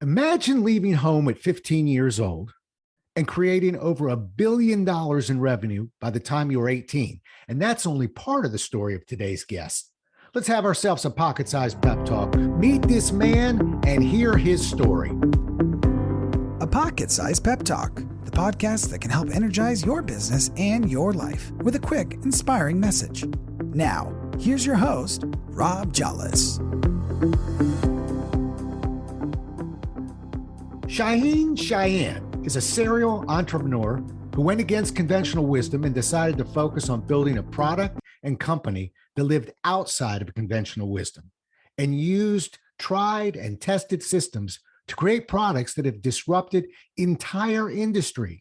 Imagine leaving home at 15 years old and creating over $1 billion in revenue by the time you're 18. And that's only part of the story of today's guest. Let's have ourselves a pocket sized pep talk. Meet this man and hear his story. A Pocket Sized Pep Talk, the podcast that can help energize your business and your life with a quick, inspiring message. Now, here's your host, Rob Jollis. Shaahin Cheyene is a serial entrepreneur who went against conventional wisdom and decided to focus on building a product and company that lived outside of conventional wisdom and used tried and tested systems to create products that have disrupted entire industries.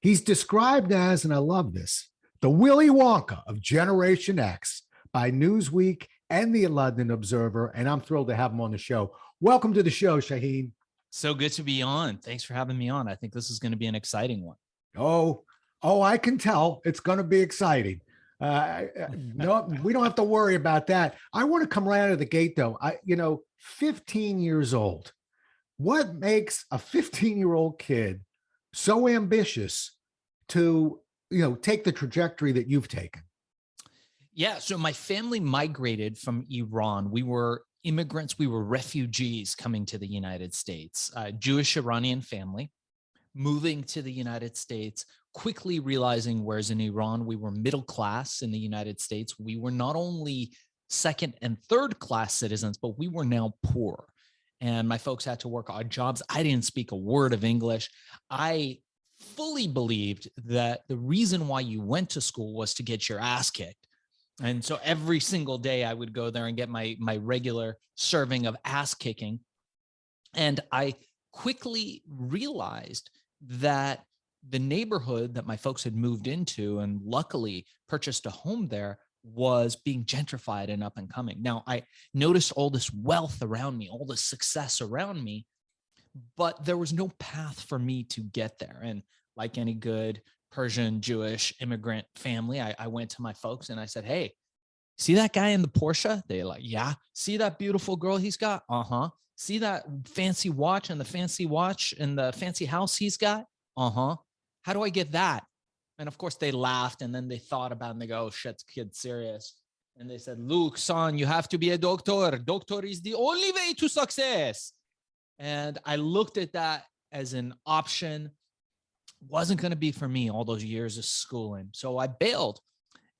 He's described as, and I love this, the Willy Wonka of Generation X by Newsweek and the London Observer, and I'm thrilled to have him on the show. Welcome to the show, Shaahin. So good to be on. Thanks for having me on. I think this is going to be an exciting one. Oh, I can tell it's going to be exciting. No, we don't have to worry about that. I want to come right out of the gate, though. 15 years old. What makes a 15-year-old kid so ambitious to, take the trajectory that you've taken? Yeah. So my family migrated from Iran. We were immigrants. We were refugees coming to the United States, Jewish Iranian family moving to the United States, quickly realizing whereas in Iran, we were middle class. In the United States, we were not only second and third class citizens, but we were now poor. And my folks had to work odd jobs. I didn't speak a word of English. I fully believed that the reason why you went to school was to get your ass kicked. And so every single day I would go there and get my regular serving of ass kicking. And I quickly realized that the neighborhood that my folks had moved into and luckily purchased a home there was being gentrified and up and coming. Now, I noticed all this wealth around me, all this success around me, but there was no path for me to get there. And like any good Persian Jewish immigrant family, I went to my folks and I said, hey, see that guy in the Porsche? They're like, yeah. See that beautiful girl he's got? Uh-huh. See that fancy watch and the fancy house he's got? Uh-huh. How do I get that? And of course they laughed and then they thought about it and they go, oh shit, this kid's serious. And they said, Luke, son, you have to be a doctor. Doctor is the only way to success. And I looked at that as an option. Wasn't going to be for me all those years of schooling. So I bailed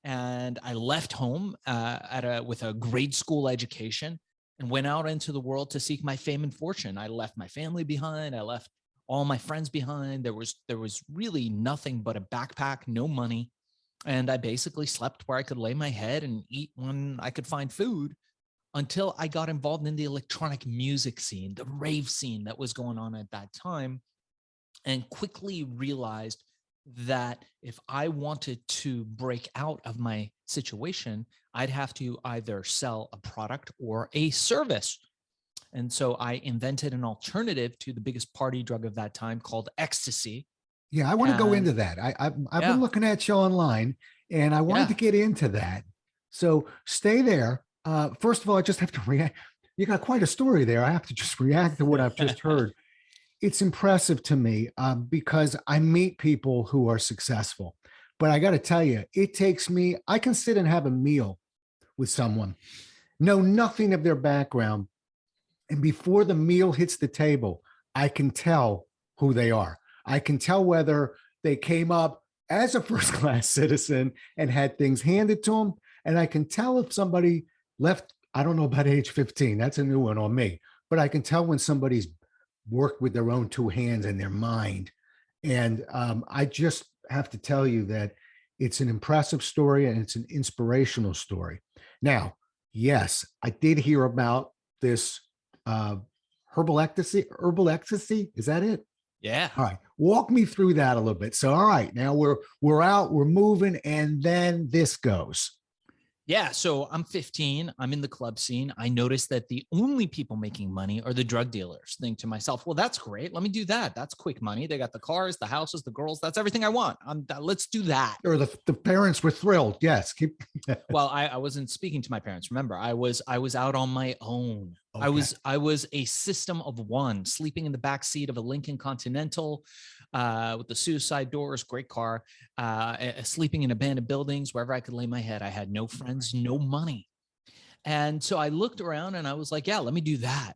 and I left home with a grade school education and went out into the world to seek my fame and fortune. I left my family behind. I left all my friends behind. There was really nothing but a backpack, no money. And I basically slept where I could lay my head and eat when I could find food until I got involved in the electronic music scene, the rave scene that was going on at that time. And quickly realized that if I wanted to break out of my situation, I'd have to either sell a product or a service. And so I invented an alternative to the biggest party drug of that time called ecstasy. Yeah, I want to go into that. I've been looking at you online and I wanted to get into that. So stay there. First of all, I just have to react. You got quite a story there. I have to just react to what I've just heard. It's impressive to me because I meet people who are successful, but I got to tell you, it takes me, I can sit and have a meal with someone, know nothing of their background. And before the meal hits the table, I can tell who they are. I can tell whether they came up as a first-class citizen and had things handed to them. And I can tell if somebody left, I don't know about age 15, that's a new one on me, but I can tell when somebody's worked with their own two hands and their mind. And I just have to tell you that it's an impressive story and it's an inspirational story. Now, yes, I did hear about this herbal ecstasy. Is that it? Yeah. All right. Walk me through that a little bit. So, all right, now we're out, we're moving, and then this goes. Yeah. So I'm 15. I'm in the club scene. I noticed that the only people making money are the drug dealers. Think to myself, well, that's great. Let me do that. That's quick money. They got the cars, the houses, the girls. That's everything I want. Let's do that. Or the parents were thrilled. Yes. Well, I wasn't speaking to my parents. Remember, I was out on my own. Okay. I was a system of one, sleeping in the back seat of a Lincoln Continental with the suicide doors, great car, sleeping in abandoned buildings, wherever I could lay my head. I had no friends, no money. And so I looked around and I was like, yeah, let me do that.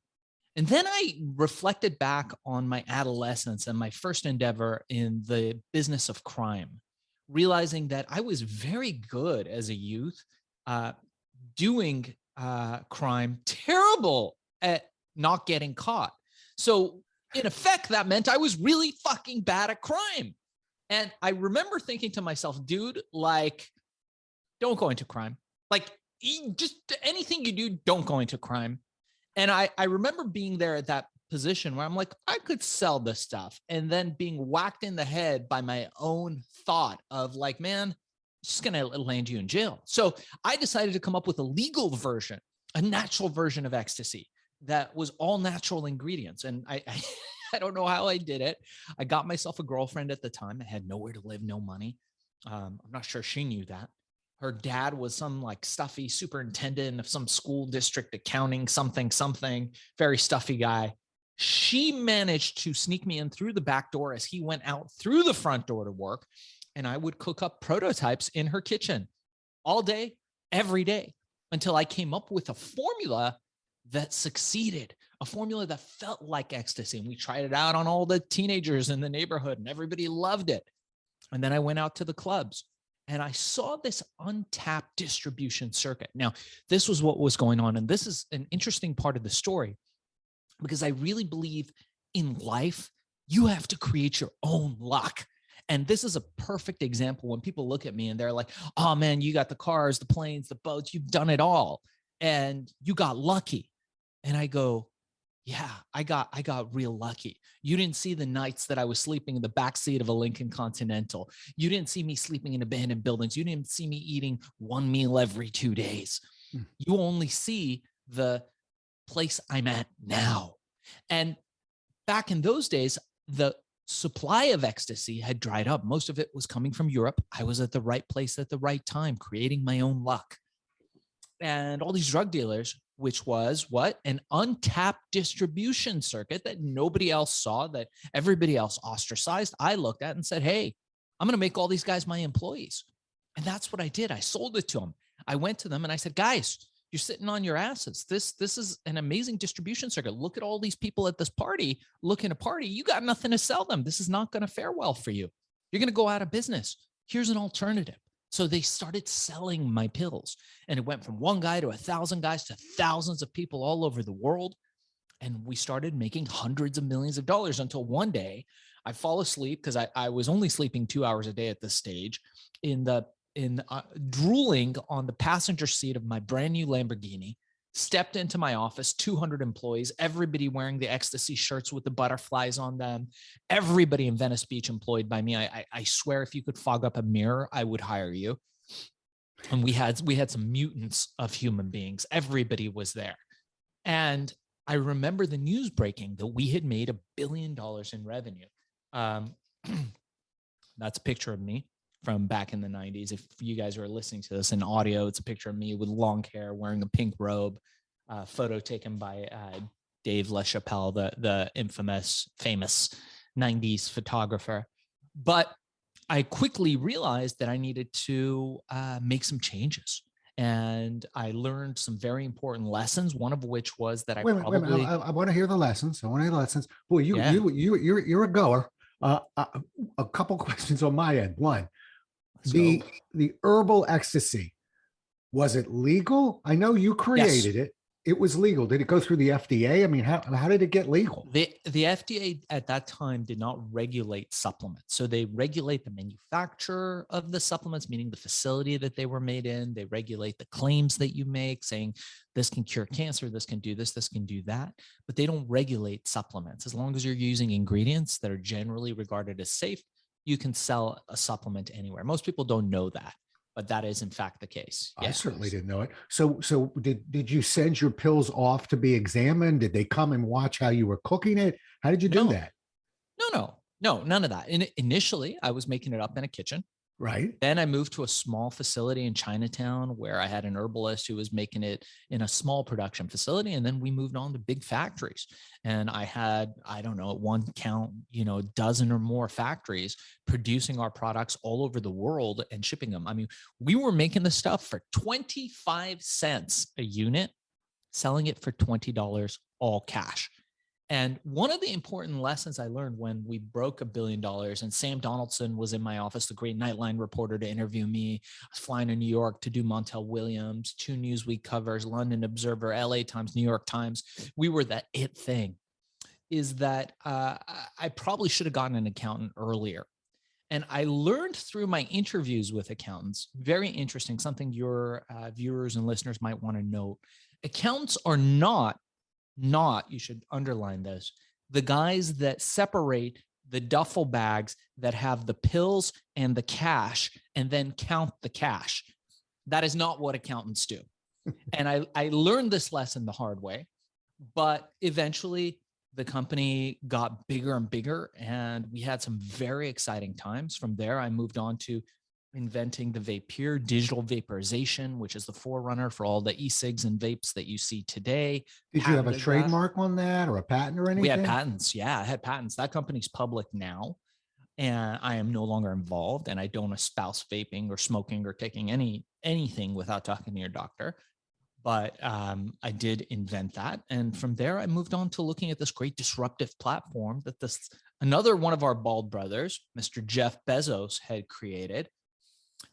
And then I reflected back on my adolescence and my first endeavor in the business of crime, realizing that I was very good as a youth doing crime, terrible at not getting caught. So in effect, that meant I was really fucking bad at crime. And I remember thinking to myself, dude, like, don't go into crime. Like, just anything you do, don't go into crime. And I remember being there at that position where I'm like, I could sell this stuff. And then being whacked in the head by my own thought of like, man, it's just going to land you in jail. So I decided to come up with a legal version, a natural version of ecstasy that was all natural ingredients. And I don't know how I did it. I got myself a girlfriend at the time. I had nowhere to live, no money. I'm not sure she knew that. Her dad was some like stuffy superintendent of some school district accounting, something, very stuffy guy. She managed to sneak me in through the back door as he went out through the front door to work. And I would cook up prototypes in her kitchen all day, every day, until I came up with a formula that succeeded, a formula that felt like ecstasy. And we tried it out on all the teenagers in the neighborhood and everybody loved it. And then I went out to the clubs. And I saw this untapped distribution circuit. Now, this was what was going on. And this is an interesting part of the story because I really believe in life, you have to create your own luck. And this is a perfect example when people look at me and they're like, oh man, you got the cars, the planes, the boats, you've done it all. And you got lucky. And I go, yeah, I got real lucky. You didn't see the nights that I was sleeping in the backseat of a Lincoln Continental. You didn't see me sleeping in abandoned buildings. You didn't see me eating one meal every 2 days. You only see the place I'm at now. And back in those days, the supply of ecstasy had dried up. Most of it was coming from Europe. I was at the right place at the right time, creating my own luck. And all these drug dealers, which was what? An untapped distribution circuit that nobody else saw, that everybody else ostracized. I looked at and said, hey, I'm going to make all these guys my employees. And that's what I did. I sold it to them. I went to them and I said, guys, you're sitting on your asses. This is an amazing distribution circuit. Look at all these people at this party looking to party. You got nothing to sell them. This is not going to fare well for you. You're going to go out of business. Here's an alternative. So they started selling my pills, and it went from one guy to 1,000 guys to thousands of people all over the world. And we started making hundreds of millions of dollars until one day I fall asleep because I was only sleeping 2 hours a day at this stage drooling on the passenger seat of my brand new Lamborghini, stepped into my office, 200 employees, everybody wearing the ecstasy shirts with the butterflies on them, everybody in Venice Beach employed by me. I swear if you could fog up a mirror, I would hire you. And we had some mutants of human beings. Everybody was there. And I remember the news breaking that we had made $1 billion in revenue. That's a picture of me from back in the 90s. If you guys are listening to this in audio, it's a picture of me with long hair, wearing a pink robe, photo taken by Dave LaChapelle, the famous 90s photographer. But I quickly realized that I needed to make some changes. And I learned some very important lessons, one of which was that I want to hear the lessons. Boy, you're a goer. A couple questions on my end. One, the herbal ecstasy, was it legal? I know you created it. It was legal. Did it go through the FDA? I mean, how did it get legal? The FDA at that time did not regulate supplements. So they regulate the manufacturer of the supplements, meaning the facility that they were made in. They regulate the claims that you make, saying this can cure cancer, this can do this can do that. But they don't regulate supplements. As long as you're using ingredients that are generally regarded as safe, you can sell a supplement anywhere. Most people don't know that, but that is in fact the case. I certainly didn't know it. So did you send your pills off to be examined? Did they come and watch how you were cooking it? How did you do that? No, none of that. Initially, I was making it up in a kitchen. Right. Then I moved to a small facility in Chinatown where I had an herbalist who was making it in a small production facility. And then we moved on to big factories. And I had, I don't know, at one count, a dozen or more factories producing our products all over the world and shipping them. I mean, we were making the stuff for 25 cents a unit, selling it for $20 all cash. And one of the important lessons I learned when we broke $1 billion, and Sam Donaldson was in my office, the great Nightline reporter, to interview me. I was flying to New York to do Montel Williams, 2 Newsweek covers, London Observer, LA Times, New York Times. We were that it thing. Is that I probably should have gotten an accountant earlier. And I learned through my interviews with accountants, very interesting, something your viewers and listeners might want to note. Accountants are not, you should underline this, the guys that separate the duffel bags that have the pills and the cash and then count the cash. That is not what accountants do. And I learned this lesson the hard way, but eventually the company got bigger and bigger, and we had some very exciting times. From there, I moved on to inventing the Vapeur digital vaporization, which is the forerunner for all the e-cigs and vapes that you see today. Did you have a trademark on that or a patent or anything? We had patents. Yeah, I had patents. That company's public now, and I am no longer involved, and I don't espouse vaping or smoking or taking anything without talking to your doctor. But I did invent that. And from there, I moved on to looking at this great disruptive platform that another one of our bald brothers, Mr. Jeff Bezos, had created.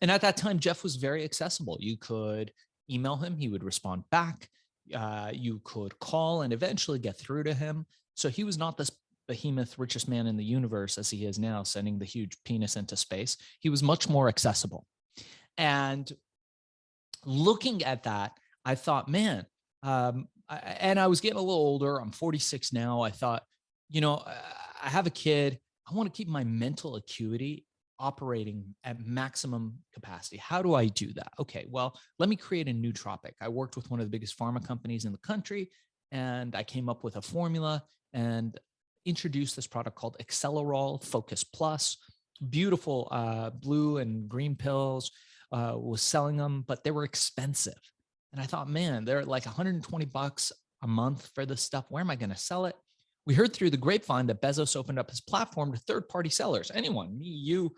And at that time, Jeff was very accessible. You could email him. He would respond back. You could call and eventually get through to him. So he was not this behemoth richest man in the universe as he is now, sending the huge penis into space. He was much more accessible. And looking at that, I thought, man, and I was getting a little older. I'm 46 now. I thought, I have a kid. I want to keep my mental acuity operating at maximum capacity. How do I do that? Okay, well, let me create a nootropic. I worked with one of the biggest pharma companies in the country, and I came up with a formula and introduced this product called Accelerol Focus Plus. Beautiful blue and green pills. Was selling them, but they were expensive. And I thought, man, they're like $120 a month for this stuff. Where am I going to sell it? We heard through the grapevine that Bezos opened up his platform to third-party sellers. Anyone, me, you,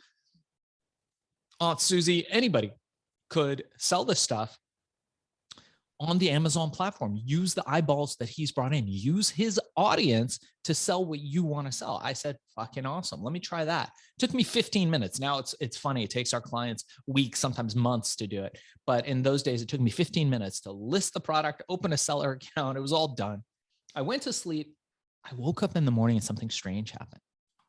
Aunt Susie, anybody could sell this stuff on the Amazon platform. Use the eyeballs that he's brought in. Use his audience to sell what you want to sell. I said, fucking awesome. Let me try that. It took me 15 minutes. Now it's funny. It takes our clients weeks, sometimes months to do it. But in those days, it took me 15 minutes to list the product, open a seller account. It was all done. I went to sleep. I woke up in the morning and something strange happened.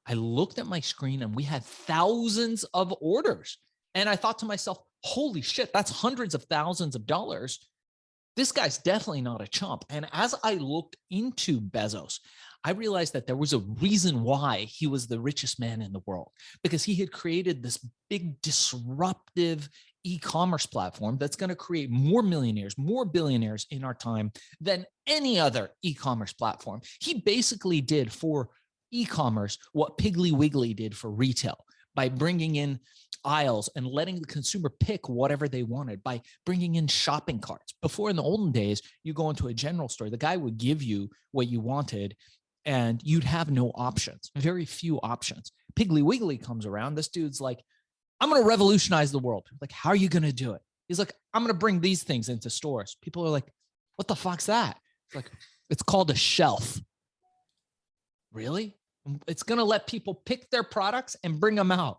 I looked at my screen and we had thousands of orders. And I thought to myself, holy shit, that's hundreds of thousands of dollars. This guy's definitely not a chump. And as I looked into Bezos, I realized that there was a reason why he was the richest man in the world, because he had created this big disruptive e-commerce platform that's going to create more millionaires, more billionaires in our time than any other e-commerce platform. He basically did for e-commerce what Piggly Wiggly did for retail by bringing in aisles and letting the consumer pick whatever they wanted, by bringing in shopping carts. Before, in the olden days, you go into a general store, the guy would give you what you wanted and you'd have no options, very few options. Piggly Wiggly comes around. This dude's like, I'm going to revolutionize the world. Like, how are you going to do it? He's like, I'm going to bring these things into stores. People are like, what the fuck's that? It's like, it's called a shelf. Really? It's going to let people pick their products and bring them out.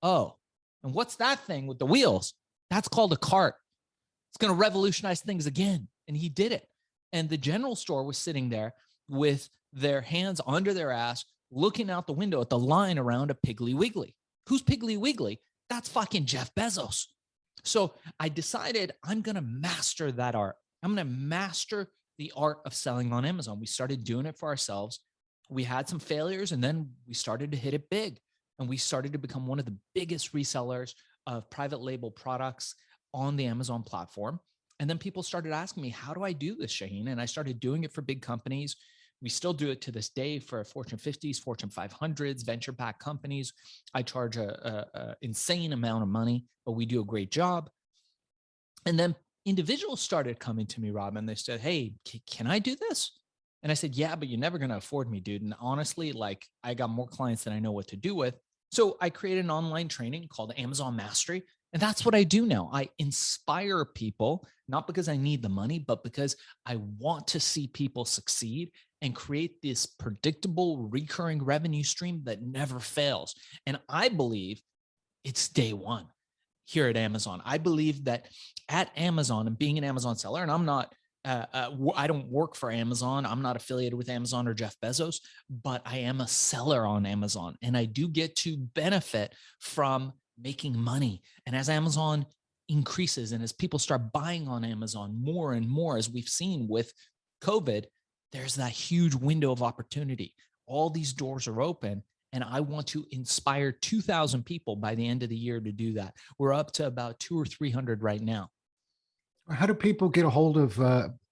Oh, and what's that thing with the wheels? That's called a cart. It's going to revolutionize things again. And he did it. And the general store was sitting there with their hands under their ass, looking out the window at the line around a Piggly Wiggly. Who's Piggly Wiggly? That's fucking Jeff Bezos. So I decided I'm going to master that art. I'm going to master the art of selling on Amazon. We started doing it for ourselves. We had some failures, and then we started to hit it big. And we started to become one of the biggest resellers of private label products on the Amazon platform. And then people started asking me, how do I do this, Shaahin? And I started doing it for big companies. We still do it to this day for Fortune 50s, Fortune 500s, venture-backed companies. I charge a insane amount of money, but we do a great job. And then individuals started coming to me, Rob, and they said, hey, can I do this? And I said, yeah, but you're never going to afford me, dude. And honestly, like, I got more clients than I know what to do with. So I created an online training called Amazon Mastery. And that's what I do now. I inspire people, not because I need the money, but because I want to see people succeed and create this predictable recurring revenue stream that never fails. And I believe it's day one here at Amazon. I believe that at Amazon, and being an Amazon seller, and I'm not, I don't work for Amazon. I'm not affiliated with Amazon or Jeff Bezos, but I am a seller on Amazon, and I do get to benefit from making money. And as Amazon increases and as people start buying on Amazon more and more, as we've seen with COVID, there's that huge window of opportunity. All these doors are open. And I want to inspire 2,000 people by the end of the year to do that. We're up to about 200 or 300 right now. How do people get a hold of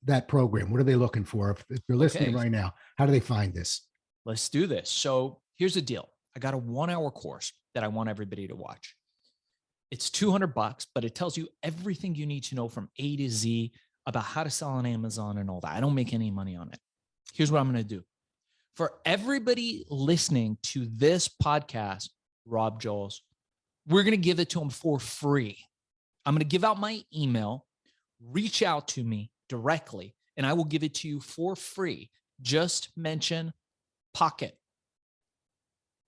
that program? What are they looking for? If they're listening right now, how do they find this? Let's do this. So here's the deal. I got a 1-hour course that I want everybody to watch. It's $200, but it tells you everything you need to know from A to Z about how to sell on Amazon and all that. I don't make any money on it. Here's what I'm going to do. For everybody listening to this podcast, Rob Joles, we're going to give it to them for free. I'm going to give out my email. Reach out to me directly, and I will give it to you for free. Just mention Pocket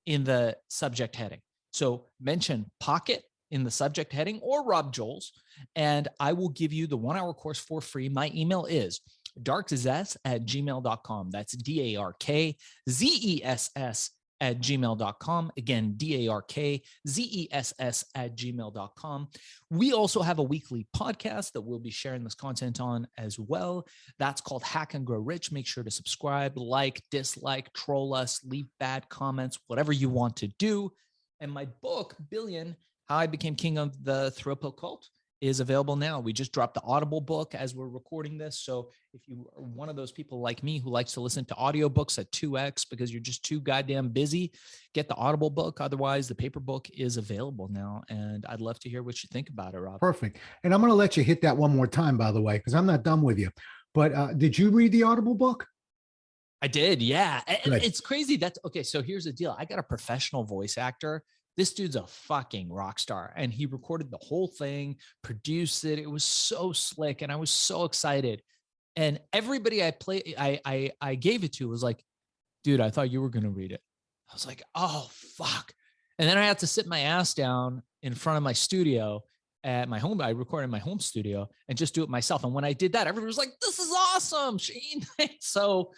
in the subject heading. So mention Pocket in the subject heading or Rob Joles, and I will give you the 1-hour course for free. My email is darkzess@gmail.com. That's DARKZESS@gmail.com. Again, DARKZESS@gmail.com. We also have a weekly podcast that we'll be sharing this content on as well. That's called Hack and Grow Rich. Make sure to subscribe, like, dislike, troll us, leave bad comments, whatever you want to do. And my book, Billion, How I Became King of the Throw Pill Cult, is available now. We just dropped the Audible book as we're recording this. So if you are one of those people like me who likes to listen to audiobooks at 2x because you're just too goddamn busy, get the Audible book. Otherwise, the paper book is available now. And I'd love to hear what you think about it, Rob. Perfect. And I'm going to let you hit that one more time, by the way, because I'm not done with you. But did you read the Audible book? I did, yeah. And Good. it's crazy. That's okay. So here's the deal. I got a professional voice actor. This dude's a fucking rock star, and he recorded the whole thing, produced it. It was so slick, and I was so excited. And everybody I gave it to was like, dude, I thought you were going to read it. I was like, oh, fuck. And then I had to sit my ass down in front of my studio at my home. I recorded in my home studio and just do it myself. And when I did that, everybody was like, this is awesome, Shane. So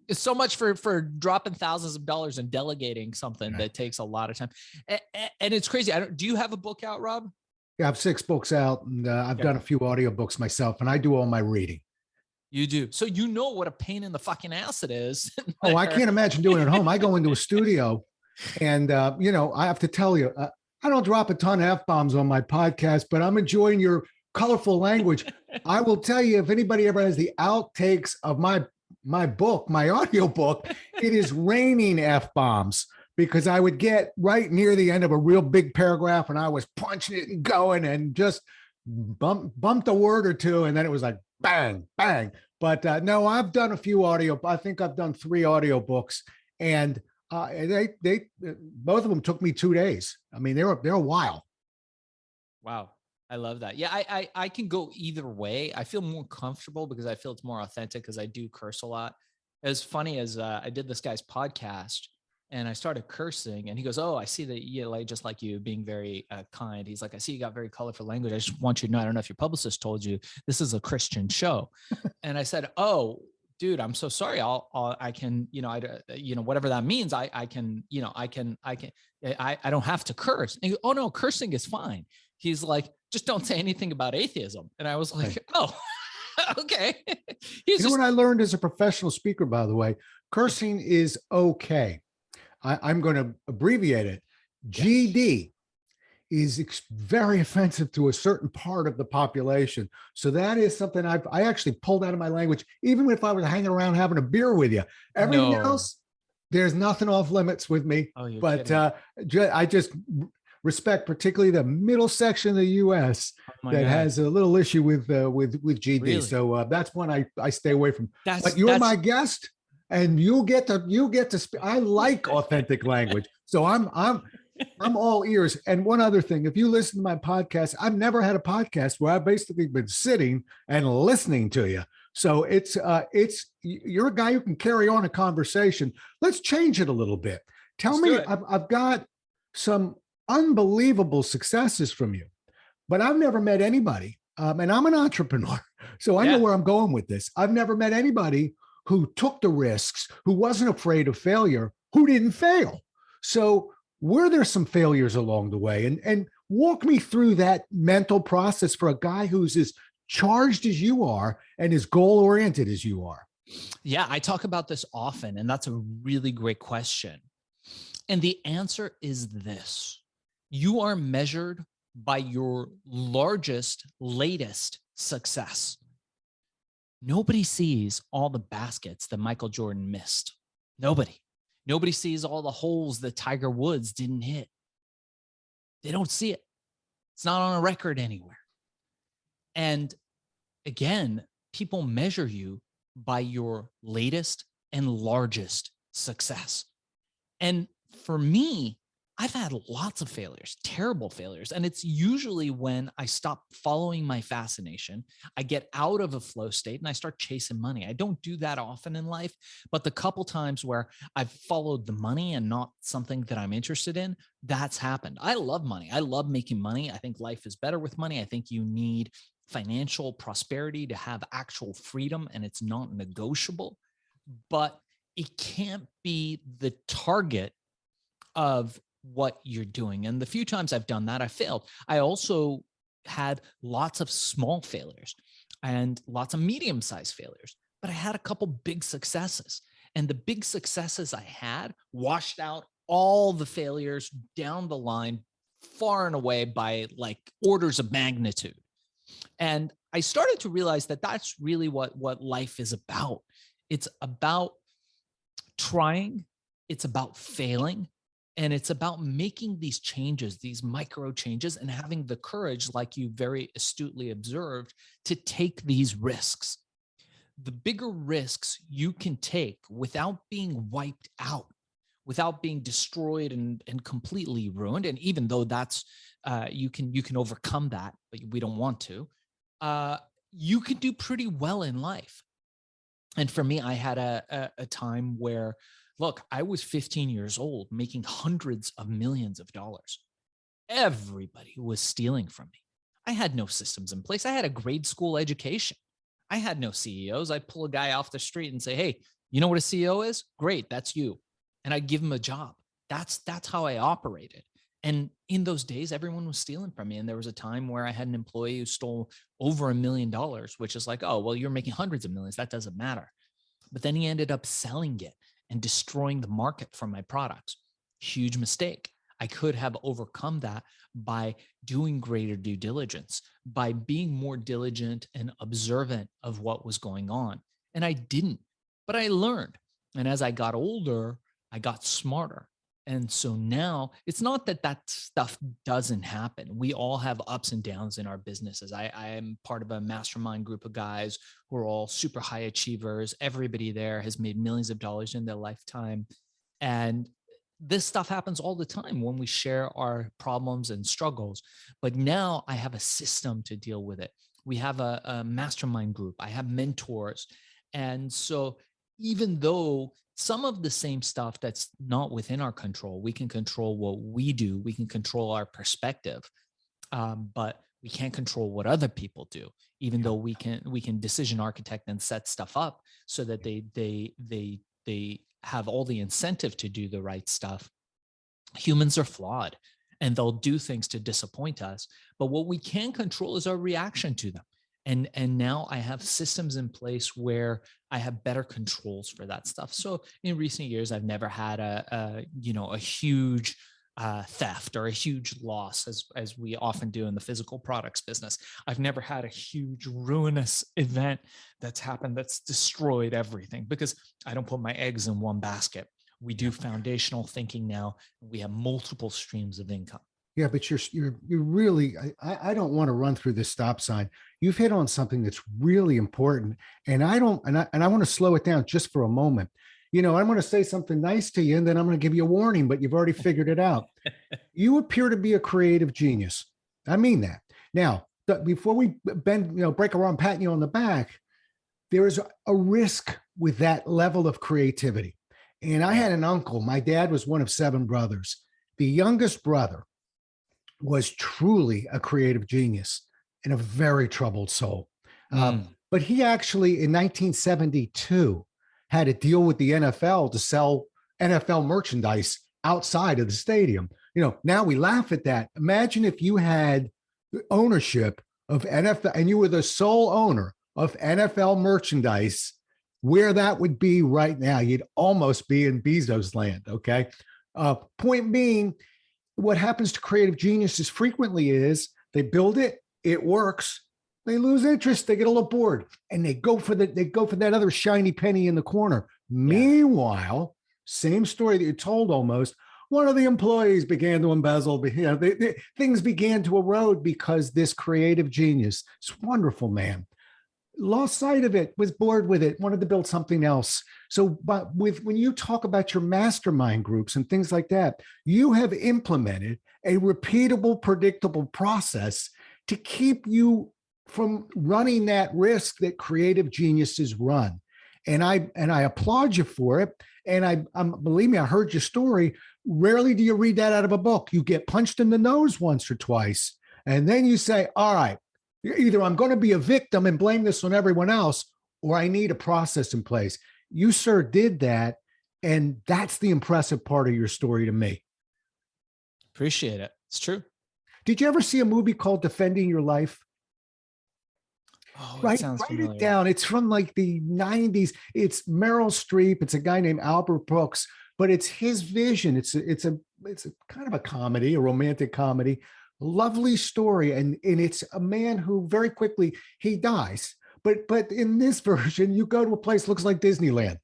it's so much for dropping thousands of dollars and delegating something that takes a lot of time. And it's crazy. Do you have a book out, Rob? Yeah, I have 6 books out, and I've done a few audiobooks myself, and I do all my reading. You do. So you know what a pain in the fucking ass it is. Oh, I can't imagine doing it at home. I go into a studio and, I have to tell you, I don't drop a ton of F-bombs on my podcast, but I'm enjoying your colorful language. I will tell you, if anybody ever has the outtakes of my book, my audio book, it is raining F-bombs, because I would get right near the end of a real big paragraph and I was punching it and going and just bumped a word or two. And then it was like, bang, bang. But no, I've done a few I think I've done 3 audio books, and they both of them took me 2 days. I mean, they're a while. Wow. I love that. Yeah, I can go either way. I feel more comfortable because I feel it's more authentic, because I do curse a lot. As funny as I did this guy's podcast and I started cursing, and he goes, oh, I see that you like, just like you, being very kind. He's like, I see you got very colorful language. I just want you to know, I don't know if your publicist told you, this is a Christian show. And I said, oh, dude, I'm so sorry. I can, whatever that means. I don't have to curse. And he goes, oh no, cursing is fine. He's like, just don't say anything about atheism. And I was like, oh, okay. What I learned as a professional speaker, by the way, cursing is okay. I'm going to abbreviate it. GD. is very offensive to a certain part of the population. So that is something I actually pulled out of my language, even if I was hanging around having a beer with you. Everything else, there's nothing off limits with me. Oh, you're but kidding. I just respect particularly the middle section of the U.S. that has a little issue with GD. Really? So that's one I stay away from. But you're my guest, and you get to speak. I like authentic language, so I'm all ears. And one other thing, if you listen to my podcast, I've never had a podcast where I've basically been sitting and listening to you. So it's you're a guy who can carry on a conversation. Let's change it a little bit. Tell me, I've got some unbelievable successes from you, but I've never met anybody, and I'm an entrepreneur, so I know where I'm going with this. I've never met anybody who took the risks, who wasn't afraid of failure, who didn't fail. So were there some failures along the way? And walk me through that mental process for a guy who's as charged as you are and as goal-oriented as you are. Yeah, I talk about this often, and that's a really great question. And the answer is this: you are measured by your largest, latest success. Nobody sees all the baskets that Michael Jordan missed. Nobody sees all the holes that Tiger Woods didn't hit. They don't see it. It's not on a record anywhere. And again, people measure you by your latest and largest success. And for me, I've had lots of failures, terrible failures. And it's usually when I stop following my fascination, I get out of a flow state and I start chasing money. I don't do that often in life, but the couple times where I've followed the money and not something that I'm interested in, that's happened. I love money. I love making money. I think life is better with money. I think you need financial prosperity to have actual freedom, and it's not negotiable, but it can't be the target of what you're doing. And the few times I've done that, I failed. I also had lots of small failures and lots of medium-sized failures, but I had a couple big successes. And the big successes I had washed out all the failures down the line far and away by like orders of magnitude. And I started to realize that that's really what life is about. It's about trying, it's about failing, and it's about making these changes, these micro changes, and having the courage, like you very astutely observed, to take these risks. The bigger risks you can take without being wiped out, without being destroyed and completely ruined. And even though that's, you can overcome that, but we don't want to, you can do pretty well in life. And for me, I had a time where, look, I was 15 years old, making hundreds of millions of dollars. Everybody was stealing from me. I had no systems in place. I had a grade school education. I had no CEOs. I'd pull a guy off the street and say, hey, you know what a CEO is? Great, that's you. And I'd give him a job. That's how I operated. And in those days, everyone was stealing from me. And there was a time where I had an employee who stole over $1 million, which is like, oh, well, you're making hundreds of millions. That doesn't matter. But then he ended up selling it and destroying the market for my products. Huge mistake. I could have overcome that by doing greater due diligence, by being more diligent and observant of what was going on. And I didn't, but I learned. And as I got older, I got smarter. And so now it's not that stuff doesn't happen. We all have ups and downs in our businesses. I am part of a mastermind group of guys who are all super high achievers. Everybody there has made millions of dollars in their lifetime. And this stuff happens all the time when we share our problems and struggles. But now I have a system to deal with it. We have a mastermind group. I have mentors. And so even though some of the same stuff that's not within our control, we can control what we do. We can control our perspective, but we can't control what other people do. Even though we can decision architect and set stuff up so that they have all the incentive to do the right stuff. Humans are flawed, and they'll do things to disappoint us. But what we can control is our reaction to them. And now I have systems in place where I have better controls for that stuff. So in recent years, I've never had a huge theft or a huge loss, as we often do in the physical products business. I've never had a huge ruinous event that's happened that's destroyed everything, because I don't put my eggs in one basket. We do foundational thinking now. We have multiple streams of income. Yeah, but you're really, I don't want to run through this stop sign. You've hit on something that's really important, and I want to slow it down just for a moment. I'm going to say something nice to you, and then I'm going to give you a warning, but you've already figured it out. You appear to be a creative genius. I mean that. Now, before we break around patting you on the back, there is a risk with that level of creativity. And I had an uncle. My dad was one of 7 brothers. The youngest brother was truly a creative genius and a very troubled soul. But he actually, in 1972, had a deal with the NFL to sell NFL merchandise outside of the stadium. Now we laugh at that. Imagine if you had ownership of NFL and you were the sole owner of NFL merchandise, where that would be right now. You'd almost be in Bezos land. Okay. Point being, what happens to creative geniuses frequently is they build it, it works, they lose interest, they get a little bored, and they go for that other shiny penny in the corner. Meanwhile, same story that you told almost, one of the employees began to embezzle. Things began to erode because this creative genius, this wonderful man, lost sight of it, was bored with it, wanted to build something else. So, but when you talk about your mastermind groups and things like that, you have implemented a repeatable, predictable process to keep you from running that risk that creative geniuses run. And I applaud you for it. And believe me, I heard your story. Rarely do you read that out of a book. You get punched in the nose once or twice, and then you say, all right, either I'm going to be a victim and blame this on everyone else, or I need a process in place. You, sir, did that. And that's the impressive part of your story to me. Appreciate it. It's true. Did you ever see a movie called Defending Your Life? Oh, Write it down. It's from like the 90s. It's Meryl Streep. It's a guy named Albert Brooks, but it's his vision. It's a kind of a comedy, a romantic comedy. Lovely story. And it's a man who very quickly he dies. But in this version, you go to a place that looks like Disneyland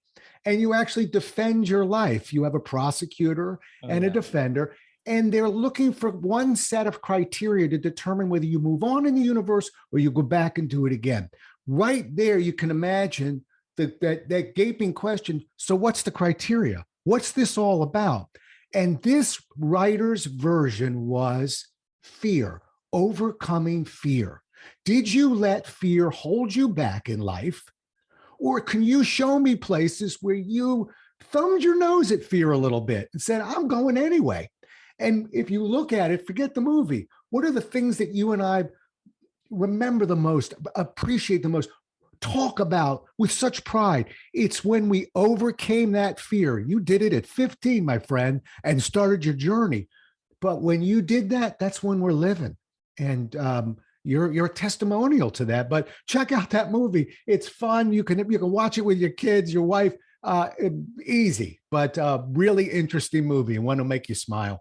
and you actually defend your life. You have a prosecutor and a defender, and they're looking for one set of criteria to determine whether you move on in the universe or you go back and do it again. Right there, you can imagine that gaping question. So what's the criteria? What's this all about? And this writer's version was fear, overcoming fear. Did you let fear hold you back in life? Or can you show me places where you thumbed your nose at fear a little bit and said, I'm going anyway? And if you look at it, forget the movie. What are the things that you and I remember the most, appreciate the most, talk about with such pride? It's when we overcame that fear. You did it at 15, my friend, and started your journey. But when you did that, that's when we're living. And you're a testimonial to that. But check out that movie. It's fun. You can watch it with your kids, your wife. Easy, but really interesting movie and one to make you smile.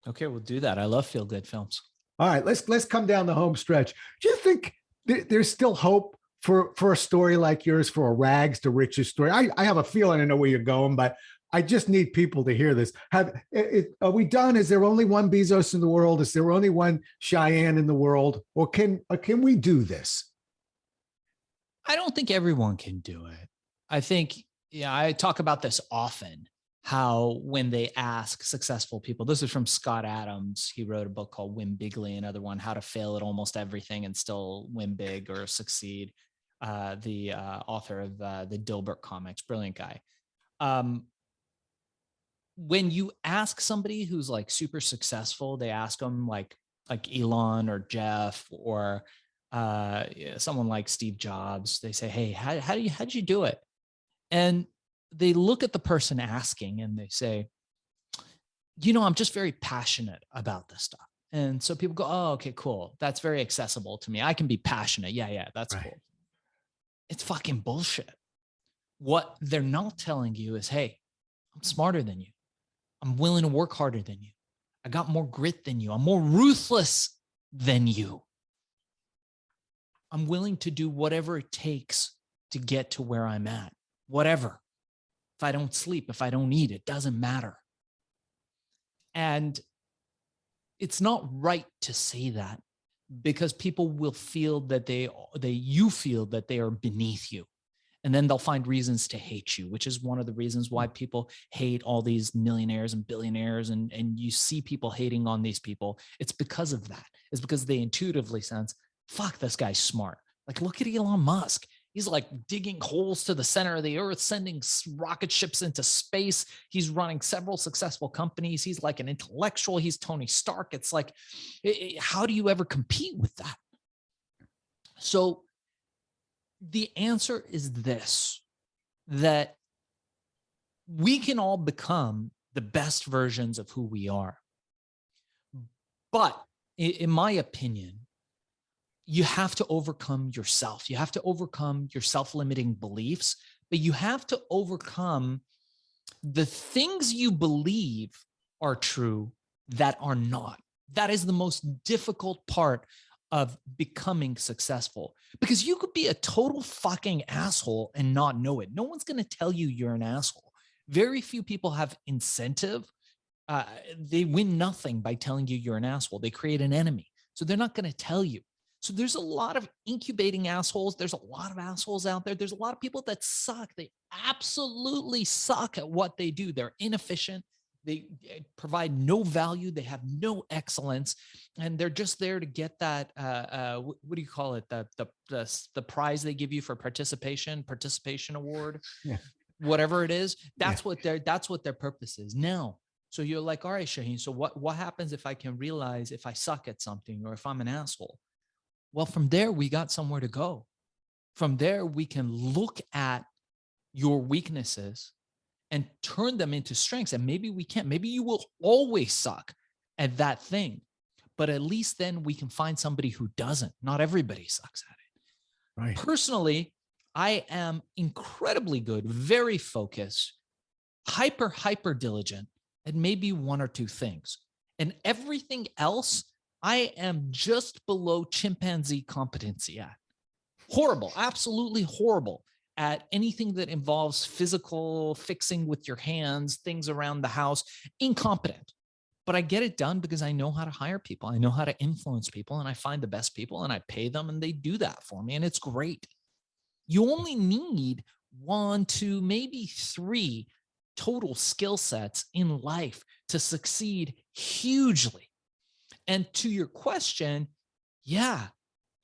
Okay, we'll do that. I love feel-good films. All right, let's come down the home stretch. Do you think there's still hope for a story like yours, for a rags to riches story? I have a feeling I know where you're going, but I just need people to hear this. Are we done? Is there only one Bezos in the world? Is there only one Cheyenne in the world? Or can we do this? I don't think everyone can do it. I think, I talk about this often, how when they ask successful people, this is from Scott Adams. He wrote a book called Win Bigly, another one, How to Fail at Almost Everything and Still Win Big or Succeed. The author of the Dilbert comics, brilliant guy. When you ask somebody who's like super successful, they ask them like Elon or Jeff or someone like Steve Jobs. They say, "Hey, how'd you do it?" And they look at the person asking and they say, I'm just very passionate about this stuff. And so people go, "Oh, okay, cool. That's very accessible to me. I can be passionate. Yeah, that's right. Cool." It's fucking bullshit. What they're not telling you is, hey, I'm smarter than you. I'm willing to work harder than you. I got more grit than you. I'm more ruthless than you. I'm willing to do whatever it takes to get to where I'm at, whatever. If I don't sleep, if I don't eat, it doesn't matter. And it's not right to say that, because people will feel that you feel that they are beneath you. And then they'll find reasons to hate you, which is one of the reasons why people hate all these millionaires and billionaires. And you see people hating on these people. It's because of that. It's because they intuitively sense, fuck, this guy's smart. Like, look at Elon Musk. He's like digging holes to the center of the earth, sending rocket ships into space. He's running several successful companies. He's like an intellectual. He's Tony Stark. It's like, how do you ever compete with that? So the answer is this, that we can all become the best versions of who we are. But in my opinion, you have to overcome yourself. You have to overcome your self-limiting beliefs, but you have to overcome the things you believe are true that are not. That is the most difficult part of becoming successful, because you could be a total fucking asshole and not know it. No one's going to tell you you're an asshole. Very few people have incentive. They win nothing by telling you you're an asshole. They create an enemy. So they're not going to tell you. So there's a lot of incubating assholes. There's a lot of assholes out there. There's a lot of people that suck. They absolutely suck at what they do. They're inefficient. They provide no value. They have no excellence, and they're just there to get that. What do you call it? The prize they give you for participation award, yeah. Whatever it is. That's yeah. what their purpose is. Now, so you're like, all right, Shaahin. So what happens if I can realize if I suck at something or if I'm an asshole? Well, from there, we got somewhere to go. From there, we can look at your weaknesses and turn them into strengths. And maybe we can't. Maybe you will always suck at that thing. But at least then we can find somebody who doesn't. Not everybody sucks at it. Right. Personally, I am incredibly good, very focused, hyper diligent at maybe one or two things. And everything else, I am just below chimpanzee competency at. Horrible, absolutely horrible at anything that involves physical fixing with your hands, things around the house, incompetent. But I get it done because I know how to hire people. I know how to influence people, and I find the best people and I pay them and they do that for me. And it's great. You only need 1, 2, maybe 3 total skill sets in life to succeed hugely. And to your question, yeah,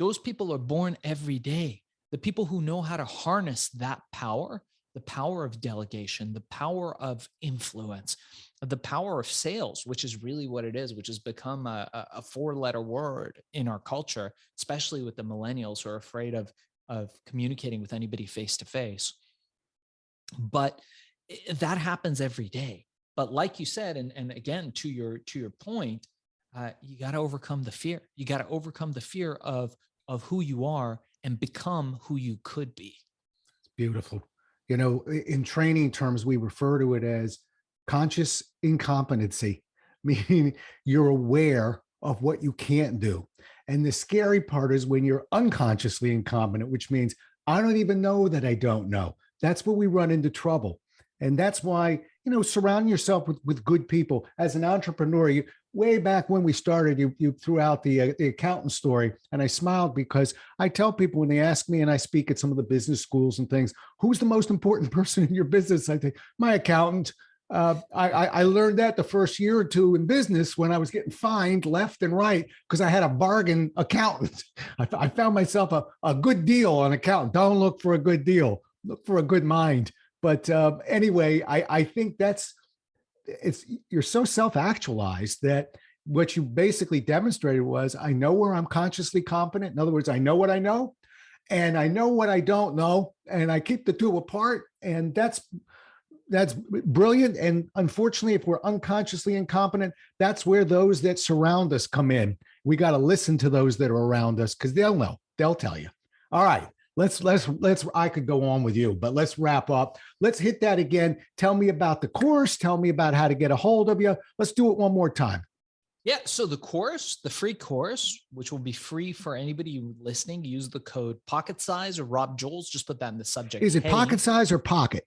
those people are born every day. The people who know how to harness that power, the power of delegation, the power of influence, the power of sales, which is really what it is, which has become a 4-letter word in our culture, especially with the millennials who are afraid of communicating with anybody face to face. But that happens every day. But like you said, and again, to your point, you got to overcome the fear. You got to overcome the fear of who you are and become who you could be. It's beautiful. You know, in training terms, we refer to it as conscious incompetency, meaning you're aware of what you can't do. And the scary part is when you're unconsciously incompetent, which means I don't even know that I don't know. That's where we run into trouble. And that's why, you know, surround yourself with good people. As an entrepreneur, way back when we started, you threw out the accountant story, and I smiled because I tell people when they ask me, and I speak at some of the business schools and things, who's the most important person in your business? I think my accountant. I learned that the first year or two in business when I was getting fined left and right because I had a bargain accountant. I found myself a good deal on accountant. Don't look for a good deal, look for a good mind. But anyway, I think you're so self-actualized that what you basically demonstrated was, I know where I'm consciously competent. In other words, I know what I know and I know what I don't know, and I keep the two apart. And that's brilliant. And unfortunately, if we're unconsciously incompetent, that's where those that surround us come in. We got to listen to those that are around us because they'll know, they'll tell you. All right. Let's, I could go on with you, but let's wrap up. Let's hit that again. Tell me about the course. Tell me about how to get a hold of you. Let's do it one more time. Yeah. So the course, the free course, which will be free for anybody listening, use the code Pocket Size or Rob Joels. Just put that in the subject. Is it pocket size or pocket?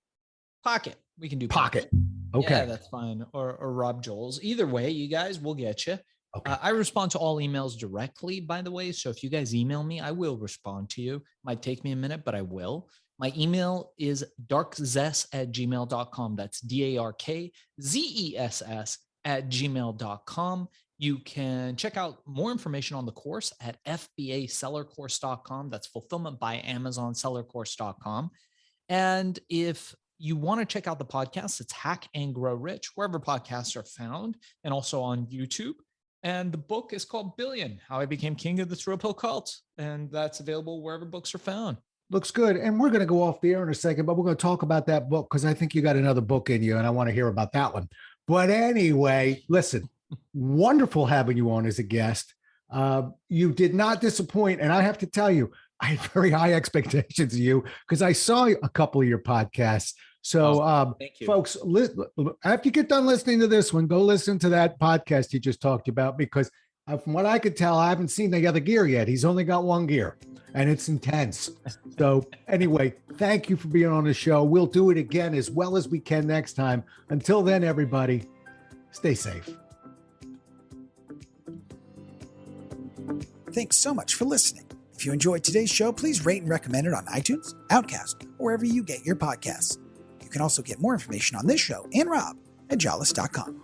Pocket. We can do pocket. Okay. Yeah, that's fine. Or Rob Joels. Either way, you guys, we'll get you. Okay. I respond to all emails directly, by the way. So if you guys email me, I will respond to you. Might take me a minute, but I will. My email is darkzess@gmail.com. That's DARKZESS@gmail.com. You can check out more information on the course at FBAsellercourse.com. That's fulfillment by Amazon sellercourse.com. And if you want to check out the podcast, it's Hack and Grow Rich, wherever podcasts are found, and also on YouTube. And the book is called Billion, How I Became King of the Thrill Pill Cult. And that's available wherever books are found. Looks good. And we're going to go off the air in a second, but we're going to talk about that book because I think you got another book in you and I want to hear about that one. But anyway, listen, wonderful having you on as a guest. You did not disappoint. And I have to tell you, I had very high expectations of you because I saw a couple of your podcasts. So, folks, after you get done listening to this one, go listen to that podcast you just talked about because from what I could tell, I haven't seen the other gear yet. He's only got one gear and it's intense. So anyway, thank you for being on the show. We'll do it again as well as we can next time. Until then, everybody, stay safe. Thanks so much for listening. If you enjoyed today's show, please rate and recommend it on iTunes, Outcast, or wherever you get your podcasts. You can also get more information on this show and Rob at jollis.com.